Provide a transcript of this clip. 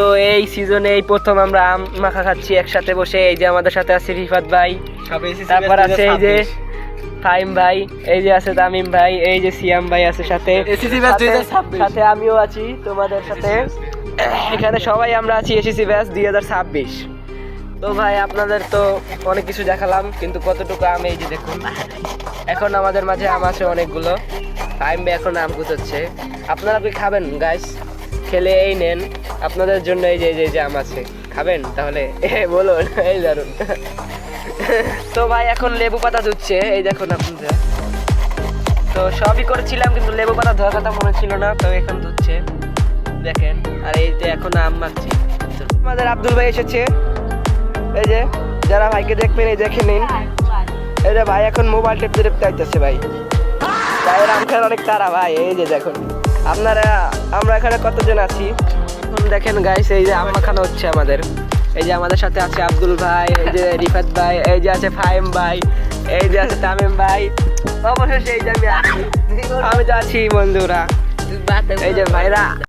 তো এই সিজনে এই প্রথম আমরা আম মাখা খাচ্ছি একসাথে বসে। এই যে আমাদের সাথে আছে রিফাত ভাই, তারপর আছে এই যে ফাইম ভাই, এই যে আছে তামিম ভাই, এই যে সিয়াম ভাই আছে সাথে, সাথে আমিও আছি তোমাদের সাথে। এখানে সবাই আমরা আছি এসএসসি ব্যাচ 2026। তো ভাই আপনাদের তো অনেক কিছু দেখালাম, কিন্তু কতটুকু আম এই যে দেখুন, এখন আমাদের মাঝে আম আছে অনেকগুলো। ফাইম ভাই এখন আম কুচাচ্ছে। আপনারা কি খাবেন গাইস? খেলে এই নেন, আপনাদের জন্য এই যে আম আছে, খাবেন তাহলে বলুন। এই দারুন। তো ভাই এখন লেবু পাতা ধুচ্ছে, এই দেখুন আপনারা। তো সবই করেছিলাম কিন্তু লেবু পাতা ধোয়ার কথা মনে ছিল না, তো এখন ধুচ্ছে দেখেন। আর এই যে এখন আম মাখছি। আমাদের আব্দুল ভাই এসেছে, এই যে যারা ভাইকে দেখবেন এই দেখে নিন। এই যে ভাই এখন মোবাইল টেপতে আইতেছে ভাই। ভাইয়ের আম খাওয়ার অনেক তারা ভাই। এই যে দেখুন আপনারা, আমরা এখানে কতজন আছি দেখেন গাইস। এই যে আম মাখানো হচ্ছে আমাদের। এই যে আমাদের সাথে আছে আব্দুল ভাই, এই যে রিফাত ভাই, এই যে আছে ফাহিম ভাই, এই যে আছে তামিম ভাই, অবশেষে এই যে আমি তো আছি বন্ধুরা। এই যে ভাইরা